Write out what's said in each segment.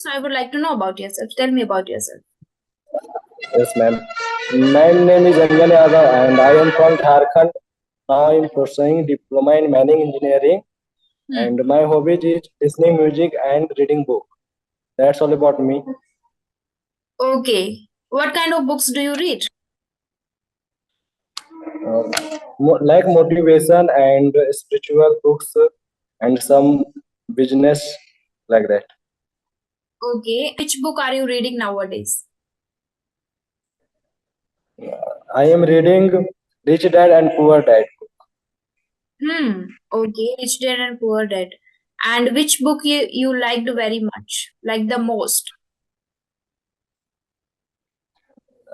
So I would like to know about yourself. Tell me about yourself. Yes, ma'am. My name is Anjan Yadav and I am from Jharkhand. Now I am pursuing diploma in mining engineering Hmm. and my hobby is listening music and reading book. That's all about me. Okay. What kind of books do you read? Like motivation and spiritual books and some business like that. Okay. Which book are you reading nowadays? I am reading Rich Dad and Poor Dad. Okay. Rich Dad and Poor Dad. And which book you liked very much? Like the most?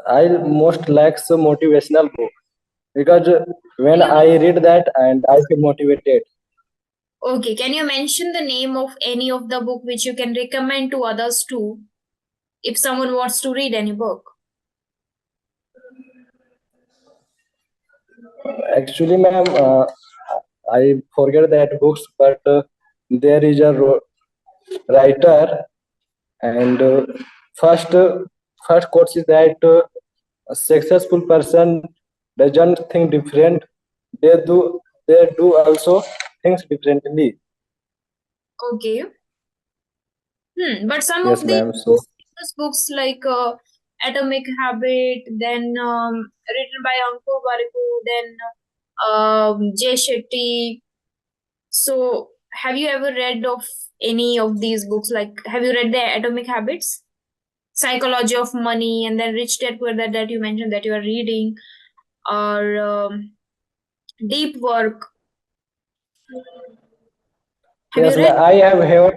I most like some motivational book because when Can you I read that and I feel motivated. okay, can you mention the name of any of the book which you can recommend to others too if someone wants to read any book? Actually, ma'am, I forget that books, but there is a writer, and first quote is that a successful person doesn't think different. They do also things differently. Okay. But some of Yes, the ma'am. So famous books like Atomic Habit, then written by Ankur Warikoo, then Jay Shetty. So, have you ever read of any of these books? Like, have you read the Atomic Habits, Psychology of Money, and then Rich Dad Poor Dad that you mentioned that you are reading, or Deep Work? Have you yes, read? ma'am.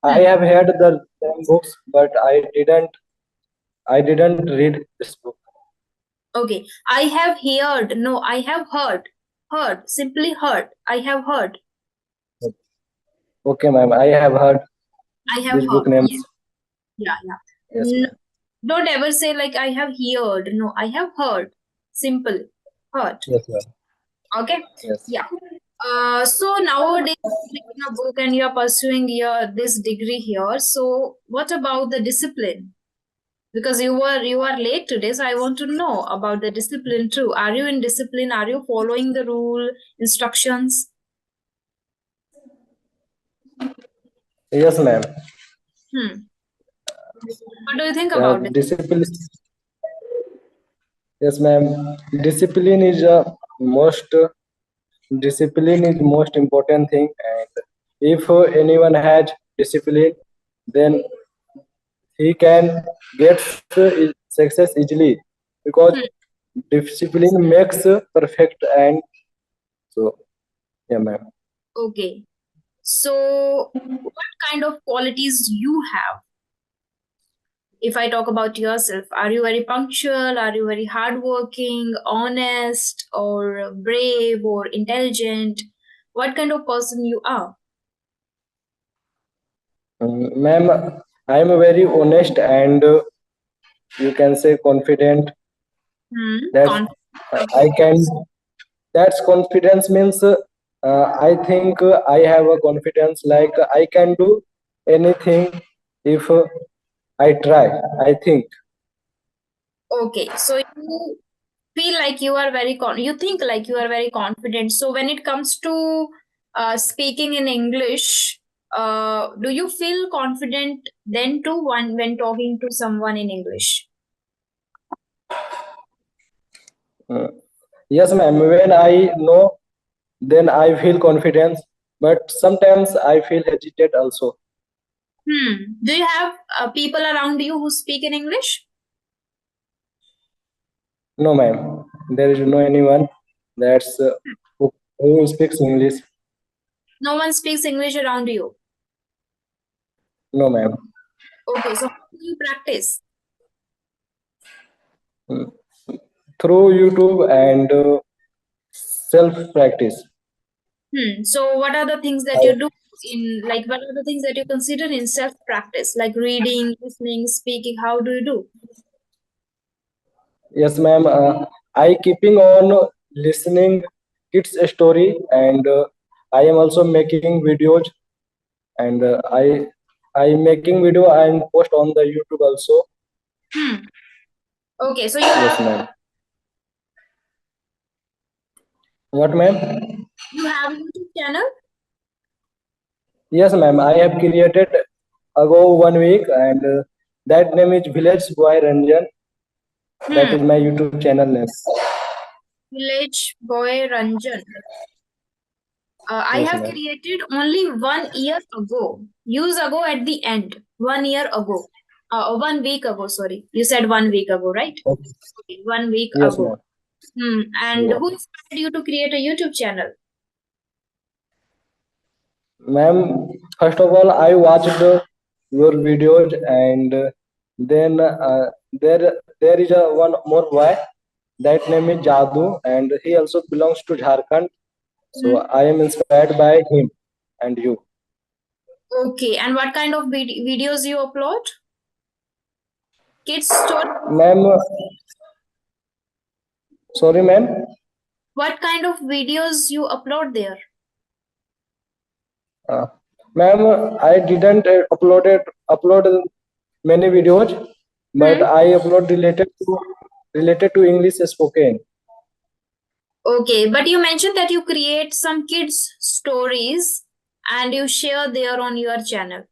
I Hmm. have heard the same books, but I didn't read this book. Okay, I have heard. No, I have heard. Heard. Simply heard. I have heard. Okay, ma'am. I have heard I have these heard. book names. Yes. Yeah, yeah. Yes, ma'am. Don't ever say like I have heard. No, I have heard. Simple. Heard. Yes, ma'am. Okay. Yes. Yeah. So nowadays you're reading a book and you're pursuing your this degree here. So what about the discipline? Because you are late today, so I want to know about the discipline too. Are you in discipline? Are you following the rule, instructions? Yes, ma'am. Hmm. What do you think about it? Discipline. Yes, ma'am. Discipline is most discipline is most important thing, and if anyone has discipline, then he can get success easily because Hmm. discipline makes perfect. And so, yeah, ma'am. Okay. So what kind of qualities you have? If I talk about yourself, are you very punctual? Are you very hardworking, honest, or brave, or intelligent? What kind of person you are? Ma'am, I am very honest and you can say confident. That's Confident. Okay. I can. That's confidence means. I think I have a confidence like I can do anything if I try. I think. Okay. So you feel like you are you think like you are very confident. So when it comes to speaking in English, do you feel confident then too when talking to someone in English? Uh, yes, ma'am. When I know, then I feel confidence. But sometimes I feel hesitate also. Do you have people around you who speak in English? No, ma'am. There is no anyone that's who speaks English. No one speaks English around you. No, ma'am. Okay, so how do you practice? Mm. Through YouTube and self practice. So what are the things that you do in like what are the things that you consider in self practice, like reading, listening, speaking? How do you do? Yes, ma'am. I keeping on listening kids story and I am also making videos and I I making video and post on the YouTube also. Hmm. Okay, so you have Yes, ma'am. What, ma'am? you have YouTube channel? Yes, ma'am. I have created ago 1 week, and that name is Village Boy Ranjan. That Hmm. is my YouTube channel name. Village Boy Ranjan. I Yes, have ma'am. created only 1 year ago. Use ago at the end. 1 year ago. 1 week ago, sorry. You said 1 week ago, right? Okay. Okay, 1 week Yes, ago. ma'am. And Yeah. who inspired you to create a YouTube channel? Ma'am, first of all, I watched your videos, and then there is a one more boy. That name is Jadu, and he also belongs to Jharkhand. So Hmm. I am inspired by him and you. Okay, and what kind of videos you upload? Kids story? Ma'am, sorry, ma'am. What kind of videos you upload there? Uh, Ma'am, I didn't upload many videos, but Hmm. I upload related to English spoken. Okay, but you mentioned that you create some kids stories and you share there on your channel.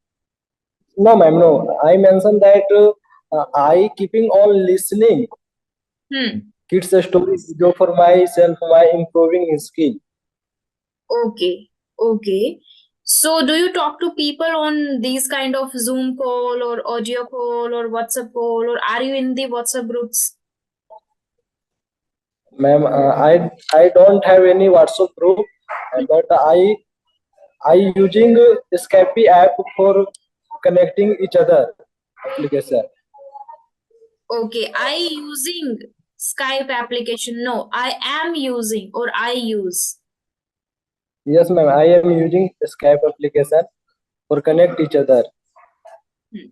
No, ma'am, no. I mentioned that I keeping on listening Hmm. kids story video for myself, my improving skill. Okay. Okay. So do you talk to people on these kind of Zoom call or audio call or WhatsApp call, or are you in the WhatsApp groups? Ma'am, I don't have any WhatsApp group, but I using Skype app for connecting each other application. Okay, I using Skype application. No, I am using or I use. Yes, ma'am. I am using Skype application for connect each other. Hmm.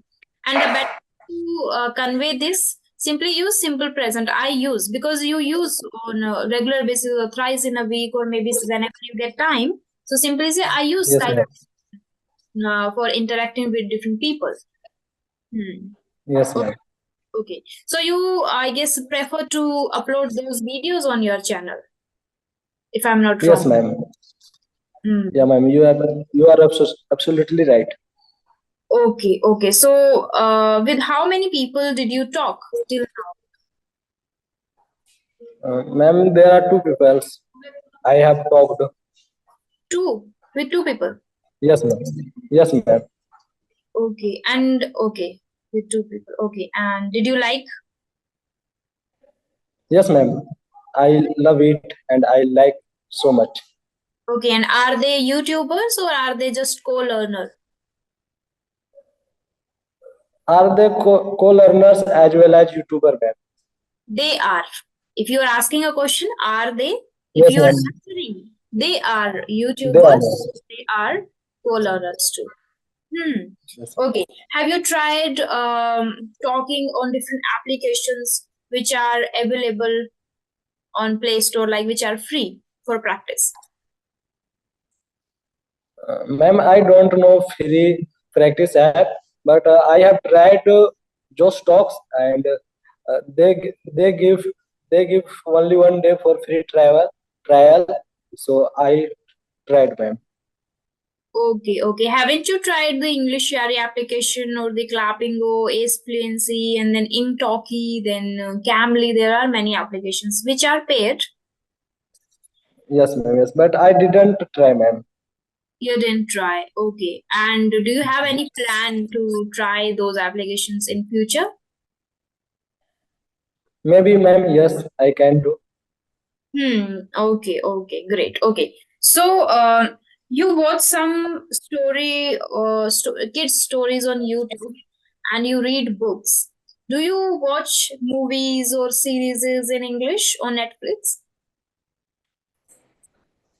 And the better to convey this, simply use simple present. I use, because you use on a regular basis or thrice in a week or maybe whenever you get time. So simply say I use Yes, Skype ma'am. for interacting with different people. Hmm. Yes, Okay. ma'am. Okay. So you, I guess, prefer to upload those videos on your channel, if I'm not Yes, wrong. ma'am. Yeah, Hmm. ma'am. You are absolutely right. Okay. Okay. So, with how many people did you talk till now? Ma'am, there are two people I have talked. Two. With two people. Yes, ma'am. Yes, ma'am. Okay. And okay. With two people. Okay. And did you like? Yes, ma'am. I love it and I like so much. Okay. And are they YouTubers or are they just co-learner? Are they co-learners as well as YouTuber, ma'am? They are. If you are asking a question, are they? If Yes, you are ma'am. answering, they are They are, YouTubers. ma'am. They are co-learners too. Hmm. Yes. Okay. Have you tried talking on different applications which are available on Play Store, like which are free for practice? Ma'am, I don't know free practice app, but I have tried Josh Talks, and they give only 1 day for free trial. So I tried, ma'am. Okay, okay. Haven't you tried the English Shari application or the Clappingo, Ace Fluency, and then Inktalki, then Camly? There are many applications which are paid. Yes, ma'am. Yes, but I didn't try, ma'am. You didn't try. Okay. And do you have any plan to try those applications in future? Maybe, ma'am. Yes, I can do. Okay, okay, great. Okay. So, you watch some kids stories on YouTube and you read books. Do you watch movies or series in English on Netflix?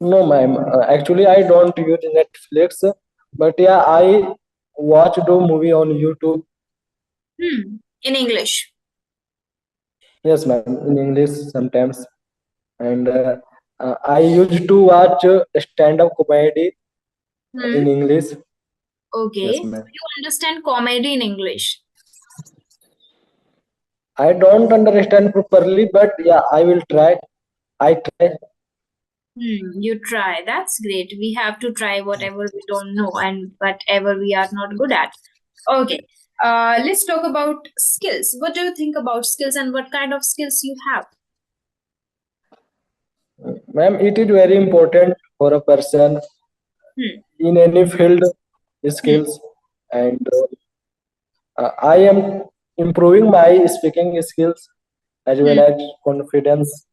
No, ma'am. Actually, I don't use Netflix, but yeah, I watch the movie on YouTube. In English. Yes, ma'am. In English sometimes, and I used to watch stand-up comedy Hmm. in English. Okay. Yes, ma'am. You understand comedy in English? I don't understand properly, but yeah, I will try. I try. You try. That's great. We have to try whatever we don't know and whatever we are not good at. Okay. Let's talk about skills. What do you think about skills and what kind of skills you have? Ma'am, it is very important for a person Hmm. in any field Hmm. skills, and I am improving my speaking skills as well Hmm. as confidence.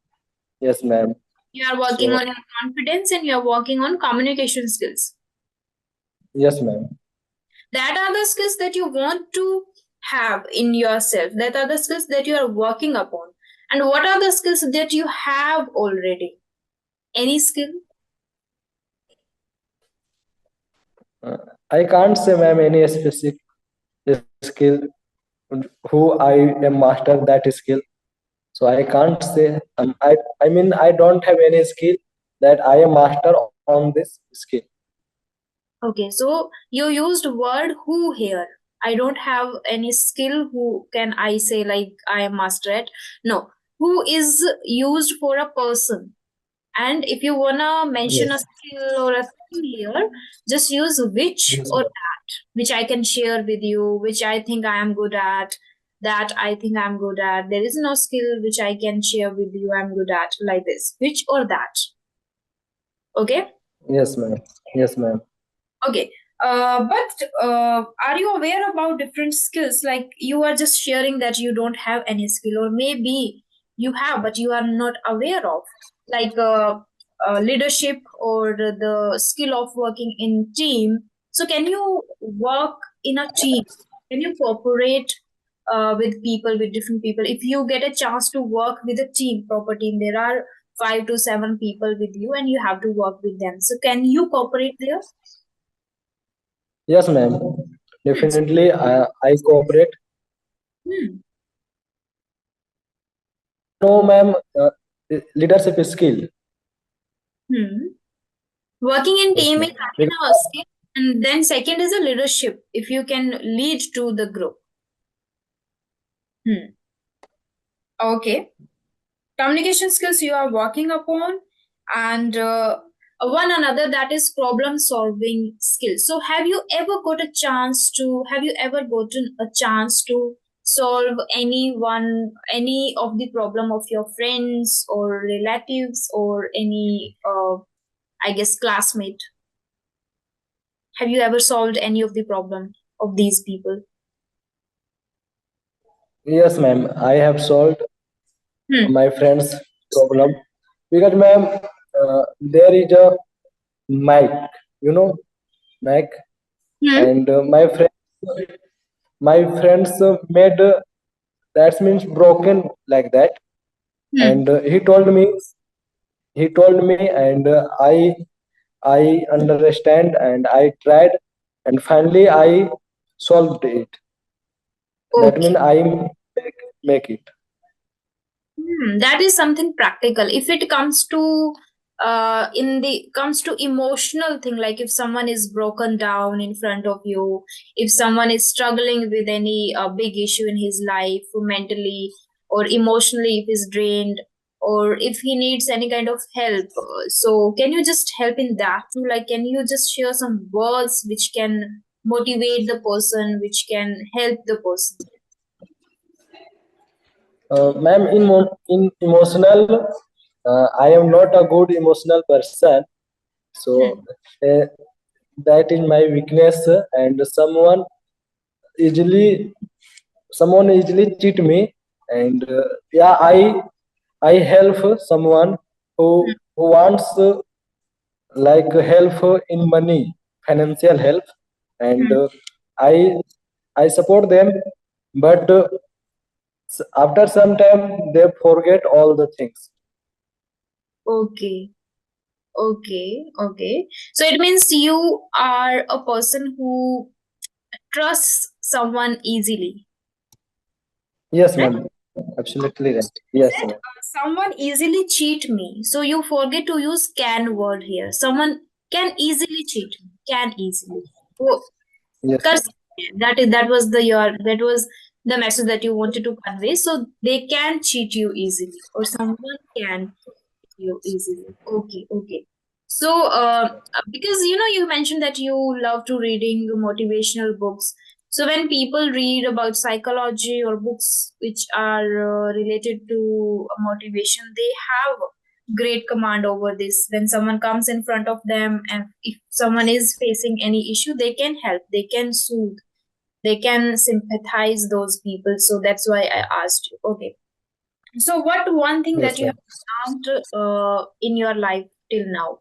Yes, ma'am. You are working So on your confidence and you are working on communication skills. yes, ma'am. That are the skills that you want to have in yourself. That are the skills that you are working upon. And what are the skills that you have already? Any skill? Uh, I can't say, ma'am, any specific skill who I am master that skill. So I can't say. I mean I don't have any skill that I am master on this skill. Okay, so you used word who here. I don't have any skill who can I say like I am master at. No, who is used for a person. And if you wanna mention a Yes. skill or a thing here, just use which Yes, or ma'am. that, which I can share with you, which I think I am good at, that I think I'm good at. There is no skill which I can share with you I'm good at, like this. Which or that. Okay? Yes, ma'am. Yes, ma'am. Okay. But are you aware about different skills? Like you are just sharing that you don't have any skill, or maybe you have, but you are not aware of, like leadership or the skill of working in team. So, can you work in a team? Can you cooperate with people, with different people? If you get a chance to work with a team, proper team, there are 5 to 7 people with you, and you have to work with them. So, can you cooperate there? Yes, ma'am. Hmm. Definitely, I cooperate. Hmm. No, ma'am. Leadership skill. Hmm. Working in Yes, team is ma'am. again a skill, and then second is a leadership. If you can lead to the group. Hmm. Okay. Communication skills you are working upon, and one another that is problem solving skills. So, have you ever gotten a chance to solve any of the problem of your friends or relatives or any, I guess, classmate? Have you ever solved any of the problem of these people? Yes, ma'am. I have solved Hmm. my friend's problem because, ma'am, there is a mic. You know, mic, Hmm. and my friends made that means broken like that, Hmm. and he told me, and I understand, and I tried, and finally I solved it. That Okay. means I make it. That is something practical. If it comes to in the comes to emotional thing, like if someone is broken down in front of you, if someone is struggling with any big issue in his life, mentally or emotionally, if he's drained, or if he needs any kind of help, so can you just help in that too? Like, can you just share some words which can motivate the person, which can help the person? Ma'am, in emotional, I am not a good emotional person, so Hmm. uh, that is my weakness, and easily someone easily cheat me, and yeah, I help someone who wants like help in money, financial help, and Hmm. I I support them, but after some time they forget all the things. Okay. Okay, okay. So it means you are a person who trusts someone easily, Yes, right? ma'am. Absolutely right. You Yes, said ma'am. someone easily cheat me. So you forget to use can word here. Someone can easily cheat me. Can easily. Oh, Yes, Curs- ma'am. that was the message that you wanted to convey. So they can cheat you easily, or someone can you easily. Okay, okay. So, because you mentioned that you love to reading motivational books. So when people read about psychology or books which are related to motivation, they have great command over this. When someone comes in front of them, and if someone is facing any issue, they can help, they can soothe, they can sympathize those people. So that's why I asked you. Okay. So, what one thing that Yes, you ma'am. have learned in your life till now?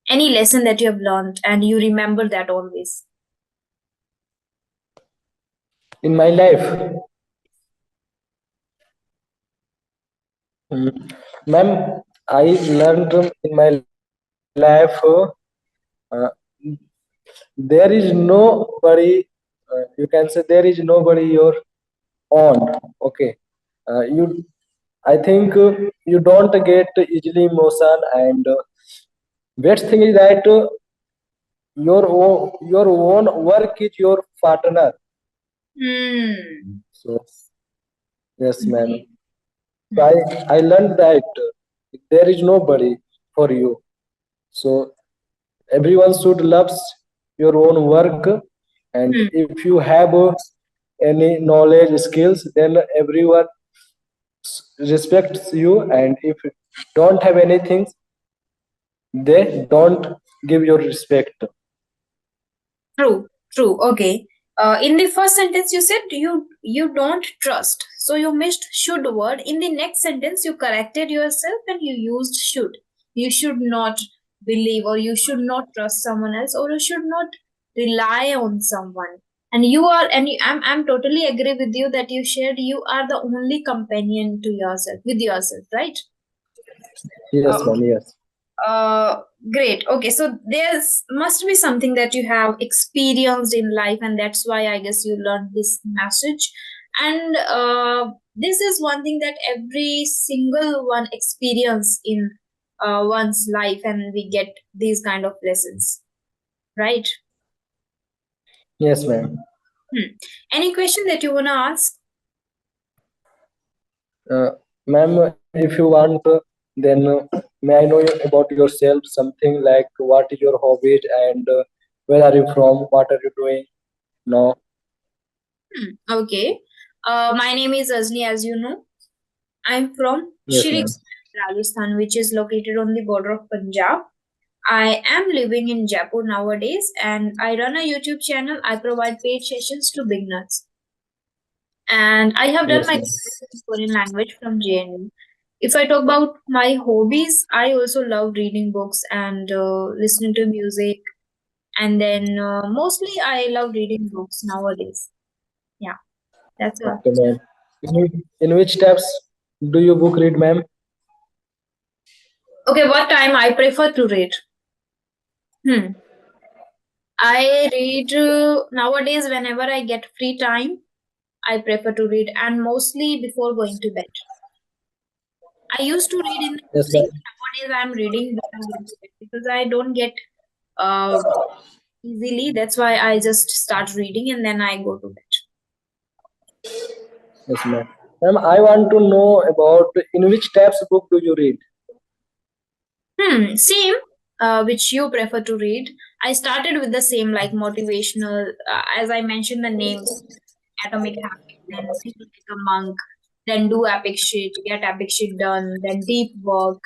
Any lesson that you have learned and you remember that always? In my life, ma'am, I learned in my life there is nobody. You can say there is nobody your own. Okay, you. I think you don't get easily emotion, and best thing is that your own work is your partner. Hmm. So yes, ma'am. Okay. So I learned that there is nobody for you. So everyone should loves your own work, and Hmm. if you have any knowledge skills, then everyone respects you, and if you don't have anything, they don't give your respect. True, true. Okay. In the first sentence, you said you don't trust, so you missed should word. In the next sentence, you corrected yourself and you used should. You should not believe, or you should not trust someone else, or you should not rely on someone. And I'm totally agree with you that you shared you are the only companion to yourself with yourself, right? Yes, ma'am. Okay. Yes. Uh, Great. Okay, so there's must be something that you have experienced in life, and that's why I guess you learned this message. And this is one thing that every single one experience in one's life, and we get these kind of lessons, right? Yes, ma'am. Hmm. Any question that you wanna ask? uh, Ma'am, if you want, then may I know about yourself, something like what is your hobbies, and where are you from, what are you doing now? Okay. My name is Azni, as you know. I'm from Yes, Shri, ma'am. Rajasthan, which is located on the border of Punjab. I am living in Jaipur nowadays and I run a YouTube channel. I provide paid sessions to beginners. And I have done Yes, my ma'am. graduation in Korean language from JNU. If I talk about my hobbies, I also love reading books and listening to music. And then mostly I love reading books nowadays. Yeah, that's all. Okay, ma'am. In which types do you book read, ma'am? Okay, what time I prefer to read? Hmm. I read nowadays whenever I get free time. I prefer to read, and mostly before going to bed. I used to read in the Yes, ma'am. morning. Nowadays, I'm reading before going to bed because I don't get uh, easily. That's why I just start reading and then I go to bed. Yes, ma'am. Ma'am, I want to know about in which types book do you read? Same, which you prefer to read. I started with the same, like motivational, as I mentioned the names, Atomic Habit, then Think Like a Monk, then Do Epic Shit, Get Epic Shit Done, then Deep Work.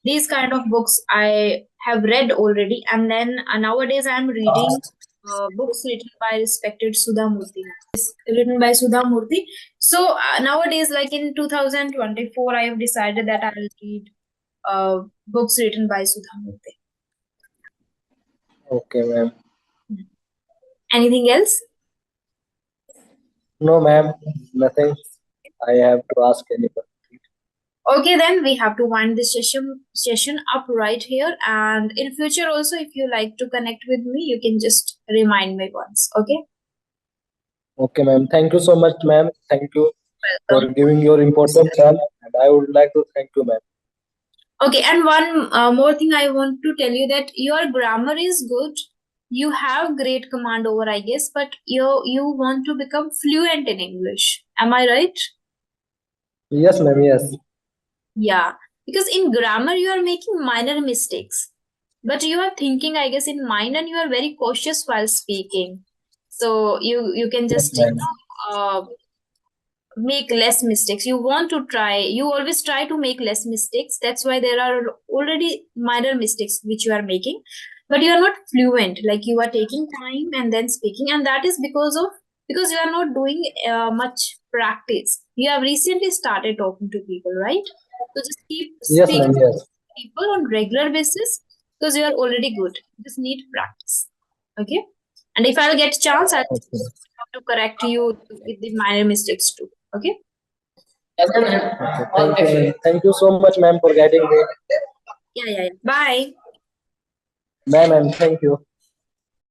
These kind of books I have read already, and then nowadays I am reading books written by respected Sudha Murthy. Written by Sudha Murthy. So nowadays, like in 2024, I have decided that I will read books written by Sudha Murthy. Okay, ma'am. Anything else? No, ma'am, nothing. I have to ask anyone. Okay, then we have to wind this session up right here. And in future also, if you like to connect with me, you can just remind me once. Okay. Okay, ma'am. Thank you so much, ma'am. Thank you for Welcome. giving your important time, and I would like to thank you, ma'am. Okay, and one more thing I want to tell you that your grammar is good. you have great command over, I guess, but you want to become fluent in English. Am I right? Yes, ma'am. Yes. Yeah, because in grammar you are making minor mistakes, but you are thinking, I guess, in mind, and you are very cautious while speaking. So you can Yes, just ma'am. make less mistakes. You want to try. You always try to make less mistakes. That's why there are already minor mistakes which you are making, but you are not fluent. Like you are taking time and then speaking, and that is because you are not doing much practice. You have recently started talking to people, right? So just keep Yes, ma'am. speaking to Yes. people on regular basis because you are already good. You just need practice. Okay. And if I'll get chance, I'll Okay. have to correct you with the minor mistakes too. Okay. Okay. Thank you, ma'am. Thank you so much, ma'am, for guiding me. Yeah, yeah, yeah. Bye. Bye, ma'am. Thank you.